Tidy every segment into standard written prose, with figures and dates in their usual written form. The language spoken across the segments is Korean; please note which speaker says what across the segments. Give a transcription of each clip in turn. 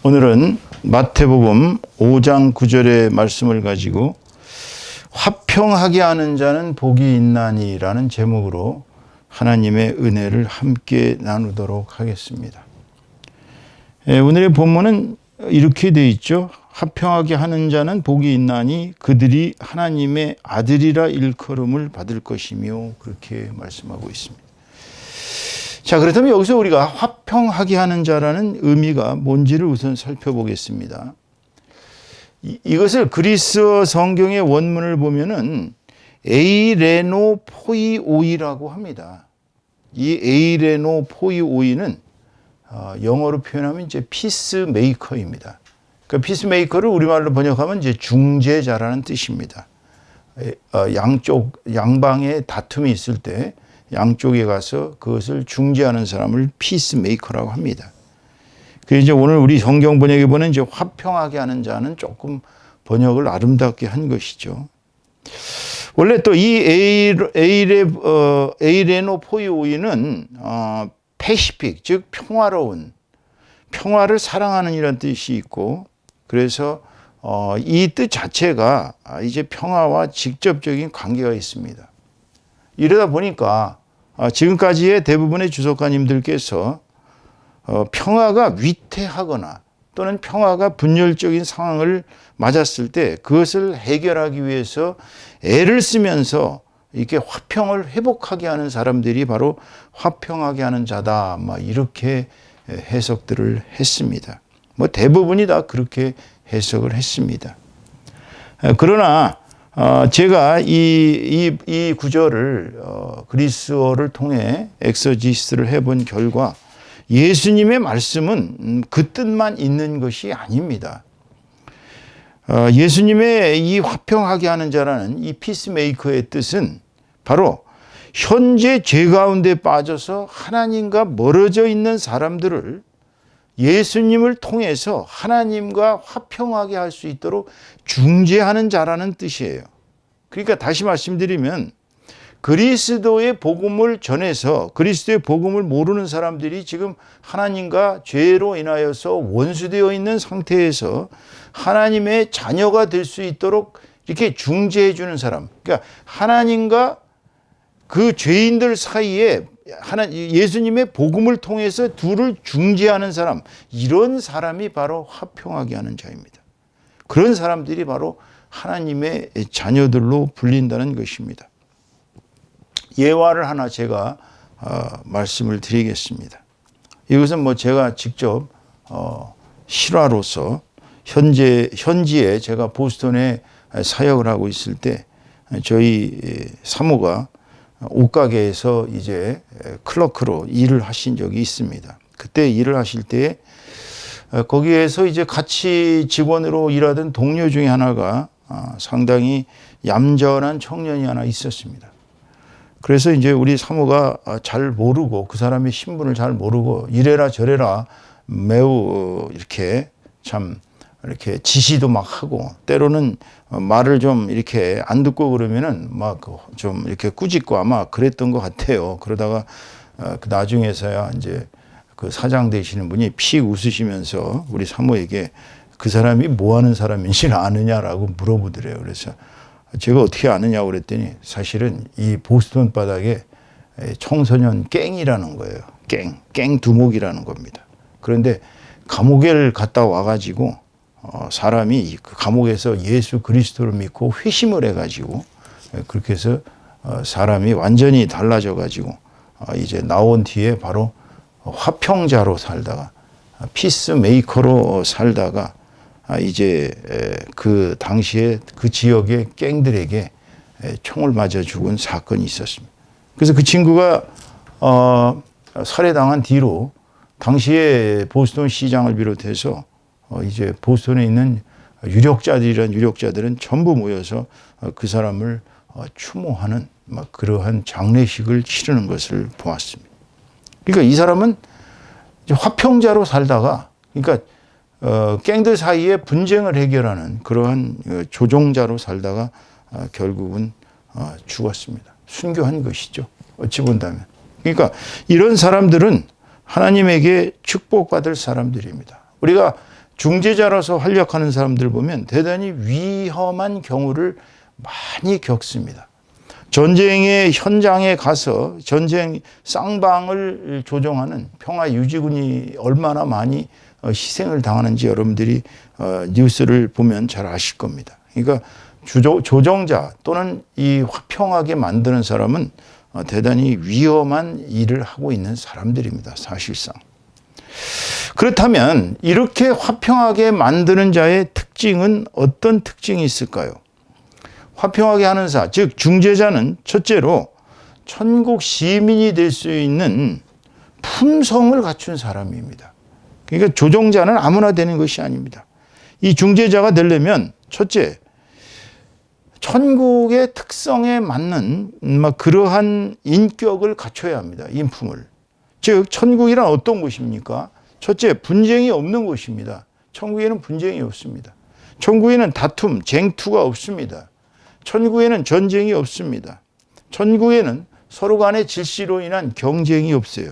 Speaker 1: 오늘은 마태복음 5장 9절의 말씀을 가지고 화평하게 하는 자는 복이 있나니라는 제목으로 하나님의 은혜를 함께 나누도록 하겠습니다. 오늘의 본문은 이렇게 되어 있죠. 화평하게 하는 자는 복이 있나니 그들이 하나님의 아들이라 일컬음을 받을 것이며, 그렇게 말씀하고 있습니다. 자, 그렇다면 여기서 우리가 화평하게 하는 자라는 의미가 뭔지를 우선 살펴보겠습니다. 이것을 그리스어 성경의 원문을 보면은 에이레노 포이오이라고 합니다. 이 에이레노 포이오이는 영어로 표현하면 이제 피스메이커입니다. 그 피스메이커를 우리말로 번역하면 이제 중재자라는 뜻입니다. 양방에 다툼이 있을 때 양쪽에 가서 그것을 중재하는 사람을 피스메이커라고 합니다. 그래서 이제 오늘 우리 성경 번역에 보면 이제 화평하게 하는 자는 조금 번역을 아름답게 한 것이죠. 원래 또 이 에이레노 포이오이는 패시픽, 즉 평화로운, 평화를 사랑하는 이런 뜻이 있고, 그래서 이 뜻 자체가 이제 평화와 직접적인 관계가 있습니다. 이러다 보니까 지금까지의 대부분의 주석가님들께서 평화가 위태하거나 또는 평화가 분열적인 상황을 맞았을 때 그것을 해결하기 위해서 애를 쓰면서 이렇게 화평을 회복하게 하는 사람들이 바로 화평하게 하는 자다, 이렇게 해석들을 했습니다. 대부분이 다 그렇게 해석을 했습니다. 그러나 제가 이 구절을 그리스어를 통해 엑서지스를 해본 결과 예수님의 말씀은 그 뜻만 있는 것이 아닙니다. 예수님의 이 화평하게 하는 자라는 이 피스메이커의 뜻은 바로 현재 죄 가운데 빠져서 하나님과 멀어져 있는 사람들을 예수님을 통해서 하나님과 화평하게 할 수 있도록 중재하는 자라는 뜻이에요. 그러니까 다시 말씀드리면 그리스도의 복음을 전해서 그리스도의 복음을 모르는 사람들이 지금 하나님과 죄로 인하여서 원수되어 있는 상태에서 하나님의 자녀가 될 수 있도록 이렇게 중재해 주는 사람, 그러니까 하나님과 그 죄인들 사이에 예수님의 복음을 통해서 둘을 중재하는 사람, 이런 사람이 바로 화평하게 하는 자입니다. 그런 사람들이 바로 하나님의 자녀들로 불린다는 것입니다. 예화를 하나 제가 말씀을 드리겠습니다. 이것은 제가 직접 실화로서 현지에 제가 보스턴에 사역을 하고 있을 때 저희 사모가 옷가게에서 이제 클러크로 일을 하신 적이 있습니다. 그때 일을 하실 때 거기에서 이제 같이 직원으로 일하던 동료 중에 하나가 상당히 얌전한 청년이 하나 있었습니다. 그래서 이제 우리 사모가 잘 모르고, 그 사람의 신분을 잘 모르고 이래라 저래라 매우 이렇게 이렇게 지시도 막 하고, 때로는 말을 좀 이렇게 안 듣고 그러면은 좀 이렇게 꾸짖고 아마 그랬던 것 같아요. 그러다가 나중에서야 이제 그 사장 되시는 분이 픽 웃으시면서 우리 사모에게 그 사람이 뭐 하는 사람인지는 아느냐라고 물어보더래요. 그래서 제가 어떻게 아느냐고 그랬더니 사실은 이 보스턴 바닥에 청소년 갱이라는 거예요. 갱 두목이라는 겁니다. 그런데 감옥에 갔다 와가지고 사람이 그 감옥에서 예수 그리스도를 믿고 회심을 해가지고 그렇게 해서 사람이 완전히 달라져가지고 이제 나온 뒤에 바로 화평자로 살다가 피스메이커로 살다가 이제 그 당시에 그 지역의 갱들에게 총을 맞아 죽은 사건이 있었습니다. 그래서 그 친구가 살해당한 뒤로 당시에 보스턴 시장을 비롯해서 이제 보스턴에 있는 유력자들은 전부 모여서 그 사람을 추모하는 그러한 장례식을 치르는 것을 보았습니다. 그러니까 이 사람은 이제 화평자로 살다가, 그러니까 갱들 사이에 분쟁을 해결하는 그러한 조종자로 살다가 결국은 죽었습니다. 순교한 것이죠. 어찌 본다면. 그러니까 이런 사람들은 하나님에게 축복받을 사람들입니다. 우리가 중재자로서 활약하는 사람들 보면 대단히 위험한 경우를 많이 겪습니다. 전쟁의 현장에 가서 전쟁 쌍방을 조종하는 평화 유지군이 얼마나 많이 희생을 당하는지 여러분들이 뉴스를 보면 잘 아실 겁니다. 그러니까 조정자 또는 이 화평하게 만드는 사람은 대단히 위험한 일을 하고 있는 사람들입니다. 사실상. 그렇다면 이렇게 화평하게 만드는 자의 특징은 어떤 특징이 있을까요? 화평하게 하는 자, 즉 중재자는 첫째로 천국 시민이 될 수 있는 품성을 갖춘 사람입니다. 그러니까 조정자는 아무나 되는 것이 아닙니다. 이 중재자가 되려면 첫째, 천국의 특성에 맞는 그러한 인격을 갖춰야 합니다. 인품을. 즉 천국이란 어떤 곳입니까? 첫째, 분쟁이 없는 곳입니다. 천국에는 분쟁이 없습니다. 천국에는 다툼, 쟁투가 없습니다. 천국에는 전쟁이 없습니다. 천국에는 서로 간의 질시로 인한 경쟁이 없어요.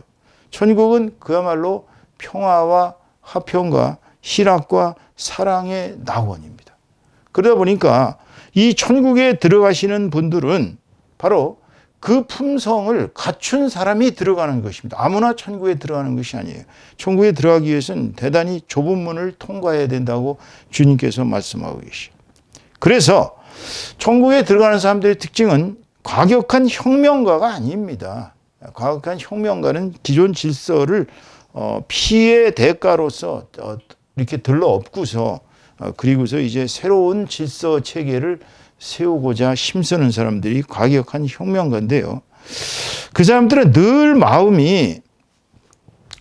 Speaker 1: 천국은 그야말로 평화와 화평과 희락과 사랑의 낙원입니다. 그러다 보니까 이 천국에 들어가시는 분들은 바로 그 품성을 갖춘 사람이 들어가는 것입니다. 아무나 천국에 들어가는 것이 아니에요. 천국에 들어가기 위해서는 대단히 좁은 문을 통과해야 된다고 주님께서 말씀하고 계시죠. 그래서 천국에 들어가는 사람들의 특징은 과격한 혁명가가 아닙니다. 과격한 혁명가는 기존 질서를 피해 대가로서 이렇게 들러엎고서 그리고서 이제 새로운 질서 체계를 세우고자 힘쓰는 사람들이 과격한 혁명가인데요. 그 사람들은 늘 마음이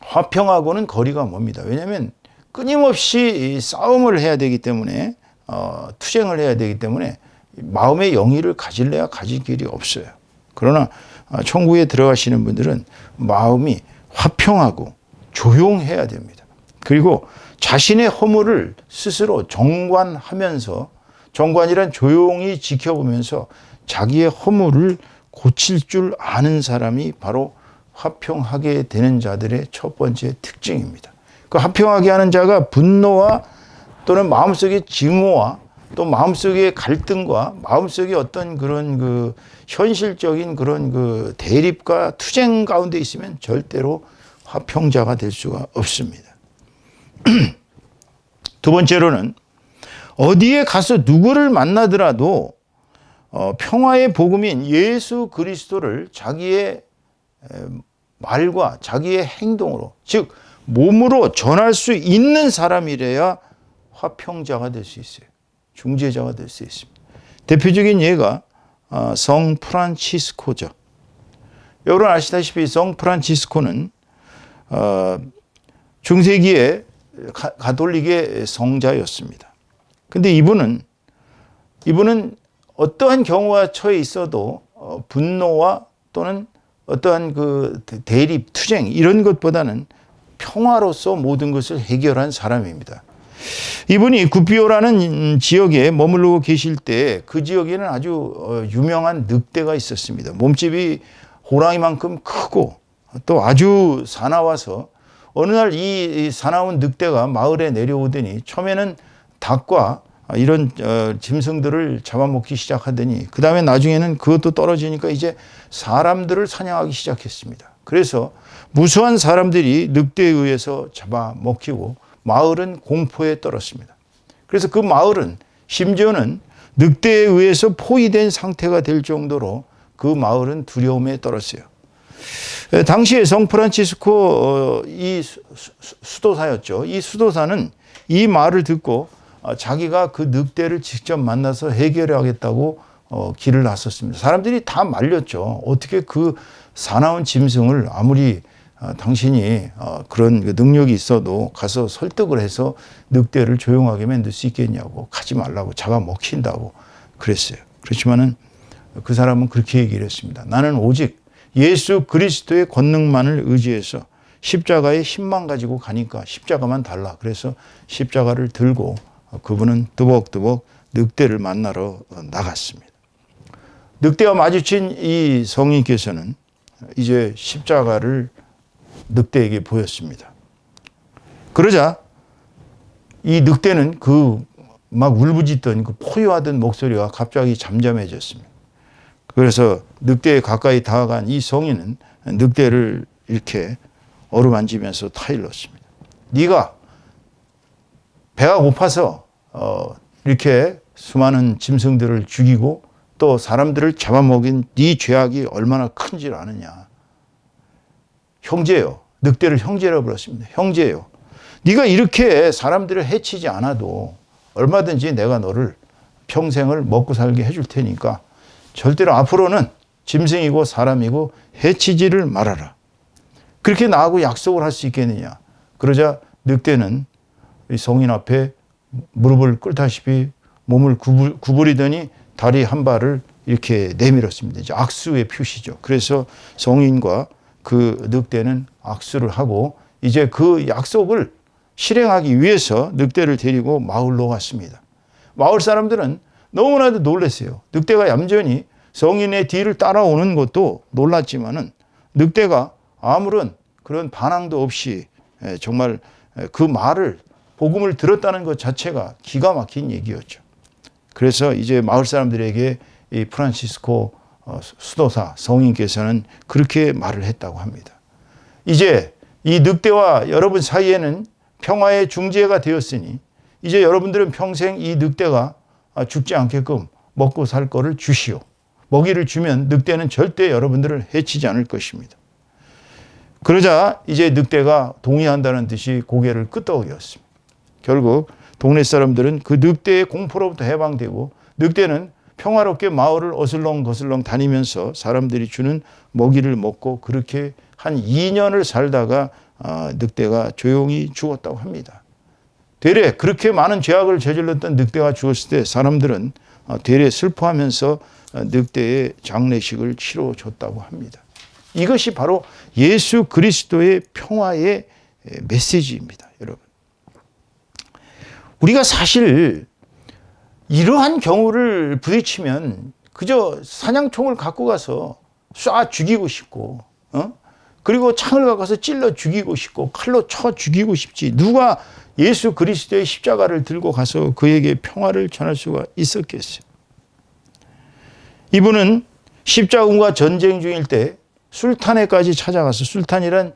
Speaker 1: 화평하고는 거리가 멉니다. 왜냐하면 끊임없이 싸움을 해야 되기 때문에 투쟁을 해야 되기 때문에 마음의 영의를 가질래야 가질 길이 없어요. 그러나 천국에 들어가시는 분들은 마음이 화평하고 조용해야 됩니다. 그리고 자신의 허물을 스스로 정관하면서, 정관이란 조용히 지켜보면서 자기의 허물을 고칠 줄 아는 사람이 바로 화평하게 되는 자들의 첫 번째 특징입니다. 그 화평하게 하는 자가 분노와 또는 마음속의 증오와 또 마음속의 갈등과 마음속의 어떤 그런 그 현실적인 그런 그 대립과 투쟁 가운데 있으면 절대로 화평자가 될 수가 없습니다. 두 번째로는 어디에 가서 누구를 만나더라도 평화의 복음인 예수 그리스도를 자기의 말과 자기의 행동으로, 즉 몸으로 전할 수 있는 사람이래야 화평자가 될 수 있어요. 중재자가 될 수 있습니다. 대표적인 예가 성 프란치스코죠. 여러분 아시다시피 성 프란치스코는 중세기에 가톨릭의 성자였습니다. 근데 이분은 어떠한 경우와 처해 있어도 분노와 또는 어떠한 그 대립, 투쟁 이런 것보다는 평화로서 모든 것을 해결한 사람입니다. 이분이 구피오라는 지역에 머무르고 계실 때 그 지역에는 아주 유명한 늑대가 있었습니다. 몸집이 호랑이만큼 크고 또 아주 사나워서 어느 날 이 사나운 늑대가 마을에 내려오더니 처음에는 닭과 이런 짐승들을 잡아먹기 시작하더니 그 다음에 나중에는 그것도 떨어지니까 이제 사람들을 사냥하기 시작했습니다. 그래서 무수한 사람들이 늑대에 의해서 잡아먹히고 마을은 공포에 떨었습니다. 그래서 그 마을은 심지어는 늑대에 의해서 포위된 상태가 될 정도로 그 마을은 두려움에 떨었어요. 당시에 성 프란치스코 이 수도사였죠. 이 수도사는 이 말을 듣고 자기가 그 늑대를 직접 만나서 해결하겠다고 길을 나섰습니다. 사람들이 다 말렸죠. 어떻게 그 사나운 짐승을 아무리 당신이 그런 능력이 있어도 가서 설득을 해서 늑대를 조용하게 만들 수 있겠냐고, 가지 말라고, 잡아먹힌다고 그랬어요. 그렇지만은 그 사람은 그렇게 얘기를 했습니다. 나는 오직 예수 그리스도의 권능만을 의지해서 십자가에 힘만 가지고 가니까 십자가만 달라. 그래서 십자가를 들고 그분은 뚜벅뚜벅 늑대를 만나러 나갔습니다. 늑대와 마주친 이 성인께서는 이제 십자가를 늑대에게 보였습니다. 그러자 이 늑대는 그 막 울부짖던 그 포효하던 목소리가 갑자기 잠잠해졌습니다. 그래서 늑대에 가까이 다가간 이 성인은 늑대를 이렇게 어루만지면서 타일렀습니다. 네가 배가 고파서 이렇게 수많은 짐승들을 죽이고 또 사람들을 잡아먹인 네 죄악이 얼마나 큰지 아느냐. 형제요. 늑대를 형제라고 불렀습니다. 형제요. 네가 이렇게 사람들을 해치지 않아도 얼마든지 내가 너를 평생을 먹고 살게 해줄 테니까 절대로 앞으로는 짐승이고 사람이고 해치지를 말아라. 그렇게 나하고 약속을 할 수 있겠느냐. 그러자 늑대는 이 성인 앞에 무릎을 꿇다시피 몸을 구부리더니 다리 한 발을 이렇게 내밀었습니다. 이제 악수의 표시죠. 그래서 성인과 그 늑대는 악수를 하고 이제 그 약속을 실행하기 위해서 늑대를 데리고 마을로 갔습니다. 마을 사람들은 너무나도 놀랐어요. 늑대가 얌전히 성인의 뒤를 따라오는 것도 놀랐지만은 늑대가 아무런 그런 반항도 없이 정말 그 말을 복음을 들었다는 것 자체가 기가 막힌 얘기였죠. 그래서 이제 마을 사람들에게 이 프란시스코 수도사 성인께서는 그렇게 말을 했다고 합니다. 이제 이 늑대와 여러분 사이에는 평화의 중재가 되었으니 이제 여러분들은 평생 이 늑대가 죽지 않게끔 먹고 살 거를 주시오. 먹이를 주면 늑대는 절대 여러분들을 해치지 않을 것입니다. 그러자 이제 늑대가 동의한다는 듯이 고개를 끄덕였습니다. 결국 동네 사람들은 그 늑대의 공포로부터 해방되고 늑대는 평화롭게 마을을 어슬렁거슬렁 다니면서 사람들이 주는 먹이를 먹고 그렇게 한 2년을 살다가 늑대가 조용히 죽었다고 합니다. 되레 그렇게 많은 죄악을 저질렀던 늑대가 죽었을 때 사람들은 되레 슬퍼하면서 늑대의 장례식을 치러줬다고 합니다. 이것이 바로 예수 그리스도의 평화의 메시지입니다, 여러분. 우리가 사실 이러한 경우를 부딪히면 그저 사냥총을 갖고 가서 쏴 죽이고 싶고, 그리고 창을 갖고 가서 찔러 죽이고 싶고 칼로 쳐 죽이고 싶지 누가 예수 그리스도의 십자가를 들고 가서 그에게 평화를 전할 수가 있었겠어요. 이분은 십자군과 전쟁 중일 때 술탄에까지 찾아가서, 술탄이란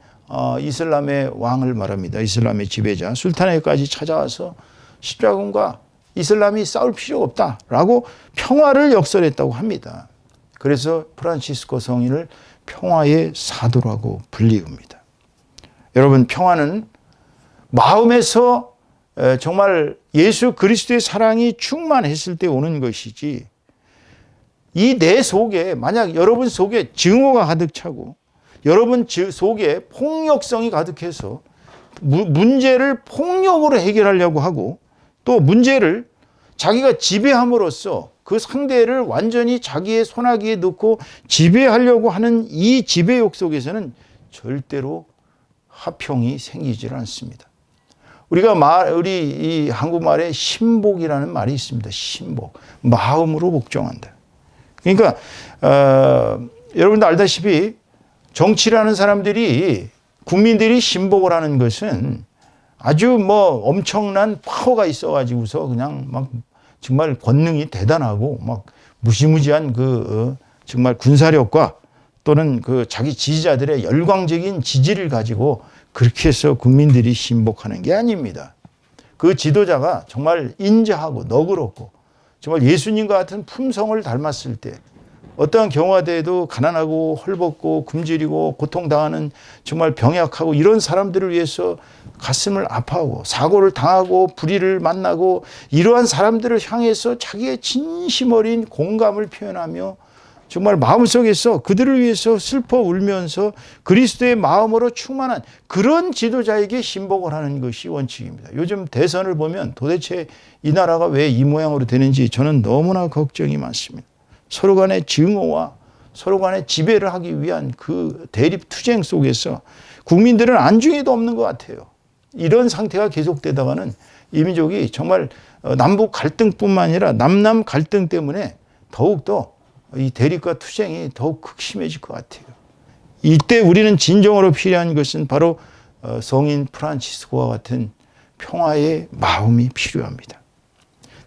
Speaker 1: 이슬람의 왕을 말합니다. 이슬람의 지배자. 술탄에까지 찾아와서 십자군과 이슬람이 싸울 필요가 없다라고 평화를 역설했다고 합니다. 그래서 프란시스코 성인을 평화의 사도라고 불리웁니다. 여러분, 평화는 마음에서 정말 예수 그리스도의 사랑이 충만했을 때 오는 것이지, 이 내 속에 만약 여러분 속에 증오가 가득 차고 여러분 속에 폭력성이 가득해서 문제를 폭력으로 해결하려고 하고 또 문제를 자기가 지배함으로써 그 상대를 완전히 자기의 손아귀에 넣고 지배하려고 하는 이 지배욕 속에서는 절대로 화평이 생기질 않습니다. 우리 이 한국말에 신복이라는 말이 있습니다. 신복. 마음으로 복종한다. 그러니까 여러분도 알다시피 정치라는 사람들이, 국민들이 신복을 하는 것은 아주 엄청난 파워가 있어가지고서 그냥 막 정말 권능이 대단하고 막 무시무시한 정말 군사력과 또는 자기 지지자들의 열광적인 지지를 가지고 그렇게 해서 국민들이 신복하는 게 아닙니다. 그 지도자가 정말 인자하고 너그럽고 정말 예수님과 같은 품성을 닮았을 때 어떠한 경우가 돼도 가난하고 헐벗고 굶주리고 고통당하는 정말 병약하고 이런 사람들을 위해서 가슴을 아파하고 사고를 당하고 불의를 만나고 이러한 사람들을 향해서 자기의 진심 어린 공감을 표현하며 정말 마음속에서 그들을 위해서 슬퍼 울면서 그리스도의 마음으로 충만한 그런 지도자에게 신복을 하는 것이 원칙입니다. 요즘 대선을 보면 도대체 이 나라가 왜 이 모양으로 되는지 저는 너무나 걱정이 많습니다. 서로 간의 증오와 서로 간의 지배를 하기 위한 그 대립 투쟁 속에서 국민들은 안중에도 없는 것 같아요. 이런 상태가 계속되다가는 이 민족이 정말 남북 갈등뿐만 아니라 남남 갈등 때문에 더욱더 이 대립과 투쟁이 더욱 극심해질 것 같아요. 이때 우리는 진정으로 필요한 것은 바로 성인 프란치스코와 같은 평화의 마음이 필요합니다.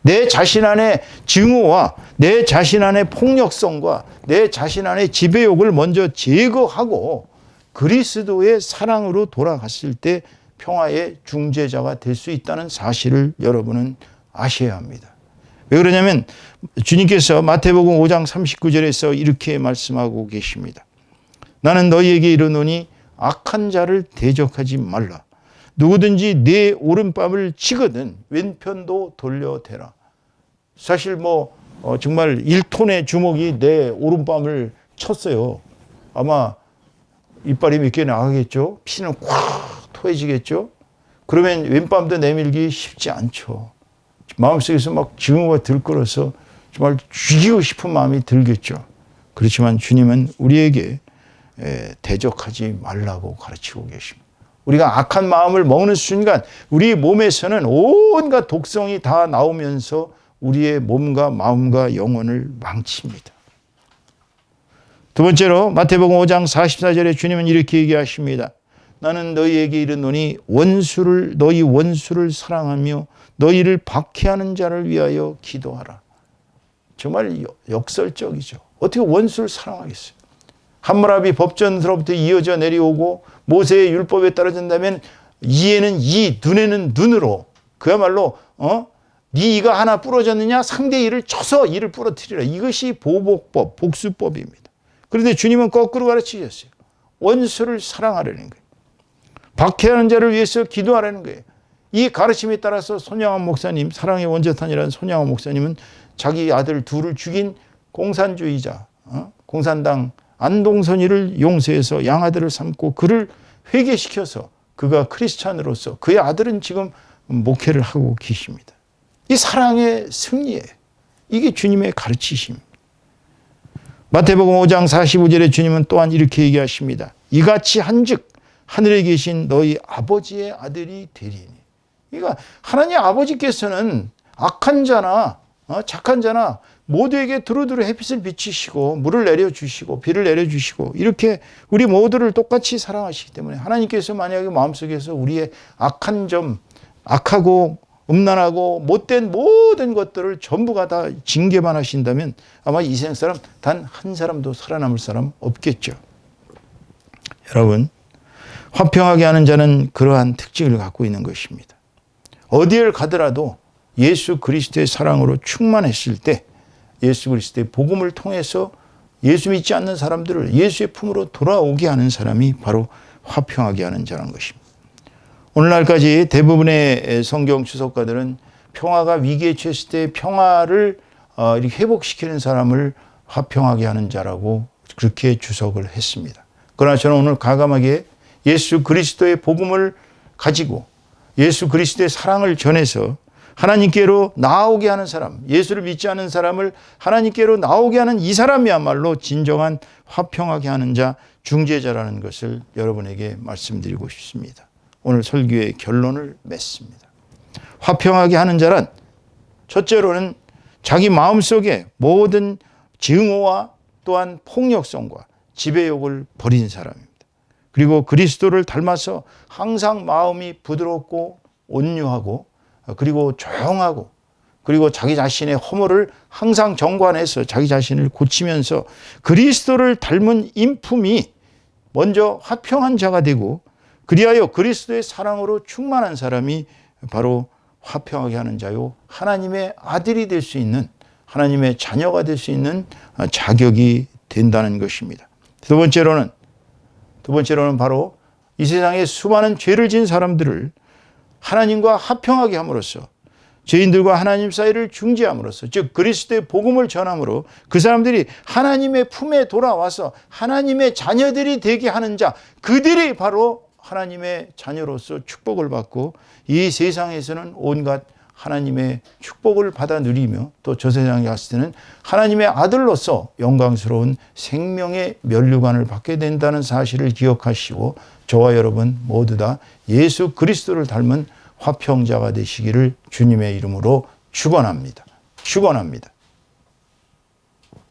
Speaker 1: 내 자신 안에 증오와 내 자신 안에 폭력성과 내 자신 안에 지배욕을 먼저 제거하고 그리스도의 사랑으로 돌아갔을 때 평화의 중재자가 될 수 있다는 사실을 여러분은 아셔야 합니다. 왜 그러냐면 주님께서 마태복음 5장 39절에서 이렇게 말씀하고 계십니다. 나는 너희에게 이르노니 악한 자를 대적하지 말라. 누구든지 내 오른뺨을 치거든 왼편도 돌려대라. 사실 정말 1톤의 주먹이 내 오른뺨을 쳤어요. 아마 이빨이 몇 개 나가겠죠. 피는 꽉 토해지겠죠. 그러면 왼뺨도 내밀기 쉽지 않죠. 마음속에서 막 증오가 들끓어서 정말 죽이고 싶은 마음이 들겠죠. 그렇지만 주님은 우리에게 대적하지 말라고 가르치고 계십니다. 우리가 악한 마음을 먹는 순간 우리 몸에서는 온갖 독성이 다 나오면서 우리의 몸과 마음과 영혼을 망칩니다. 두 번째로 마태복음 5장 44절에 주님은 이렇게 얘기하십니다. 나는 너희에게 이르노니 너희 원수를 사랑하며 너희를 박해하는 자를 위하여 기도하라. 정말 역설적이죠. 어떻게 원수를 사랑하겠어요? 함무라비 법전서로부터 이어져 내려오고 모세의 율법에 따라진다면 이에는 이, 눈에는 눈으로 그야말로 네 이가 하나 부러졌느냐 상대 이를 쳐서 이를 부러뜨리라. 이것이 보복법, 복수법입니다. 그런데 주님은 거꾸로 가르치셨어요. 원수를 사랑하라는 거예요. 박해하는 자를 위해서 기도하라는 거예요. 이 가르침에 따라서 손양원 목사님, 사랑의 원조탄이라는 손양원 목사님은 자기 아들 둘을 죽인 공산주의자, 공산당 안동선이를 용서해서 양아들을 삼고 그를 회개시켜서 그가 크리스찬으로서 그의 아들은 지금 목회를 하고 계십니다. 이 사랑의 승리예요. 이게 주님의 가르치심입니다. 마태복음 5장 45절에 주님은 또한 이렇게 얘기하십니다. 이같이 한즉 하늘에 계신 너희 아버지의 아들이 되리니. 그러니까 하나님 아버지께서는 악한 자나 착한 자나 모두에게 두루두루 햇빛을 비치시고 물을 내려주시고 비를 내려주시고 이렇게 우리 모두를 똑같이 사랑하시기 때문에 하나님께서 만약에 마음속에서 우리의 악한 점, 악하고 음란하고 못된 모든 것들을 전부가 다 징계만 하신다면 아마 이 세상 사람 단 한 사람도 살아남을 사람 없겠죠. 여러분, 화평하게 하는 자는 그러한 특징을 갖고 있는 것입니다. 어디를 가더라도 예수 그리스도의 사랑으로 충만했을 때 예수 그리스도의 복음을 통해서 예수 믿지 않는 사람들을 예수의 품으로 돌아오게 하는 사람이 바로 화평하게 하는 자라는 것입니다. 오늘날까지 대부분의 성경 주석가들은 평화가 위기에 처했을 때 평화를 이렇게 회복시키는 사람을 화평하게 하는 자라고 그렇게 주석을 했습니다. 그러나 저는 오늘 과감하게 예수 그리스도의 복음을 가지고 예수 그리스도의 사랑을 전해서 하나님께로 나오게 하는 사람, 예수를 믿지 않는 사람을 하나님께로 나오게 하는 이 사람이야말로 진정한 화평하게 하는 자, 중재자라는 것을 여러분에게 말씀드리고 싶습니다. 오늘 설교의 결론을 맺습니다. 화평하게 하는 자란 첫째로는 자기 마음속에 모든 증오와 또한 폭력성과 지배욕을 버린 사람입니다. 그리고 그리스도를 닮아서 항상 마음이 부드럽고 온유하고 그리고 조용하고 그리고 자기 자신의 허물을 항상 정관해서 자기 자신을 고치면서 그리스도를 닮은 인품이 먼저 화평한 자가 되고 그리하여 그리스도의 사랑으로 충만한 사람이 바로 화평하게 하는 자요 하나님의 아들이 될 수 있는 하나님의 자녀가 될 수 있는 자격이 된다는 것입니다. 두 번째로는 바로 이 세상에 수많은 죄를 지은 사람들을 하나님과 화평하게 함으로써 죄인들과 하나님 사이를 중재함으로써 즉 그리스도의 복음을 전함으로 그 사람들이 하나님의 품에 돌아와서 하나님의 자녀들이 되게 하는 자 그들이 바로 하나님의 자녀로서 축복을 받고 이 세상에서는 온갖 하나님의 축복을 받아 누리며 또 저 세상에 갔을 때는 하나님의 아들로서 영광스러운 생명의 면류관을 받게 된다는 사실을 기억하시고 저와 여러분 모두 다 예수 그리스도를 닮은 화평자가 되시기를 주님의 이름으로 축원합니다. 축원합니다.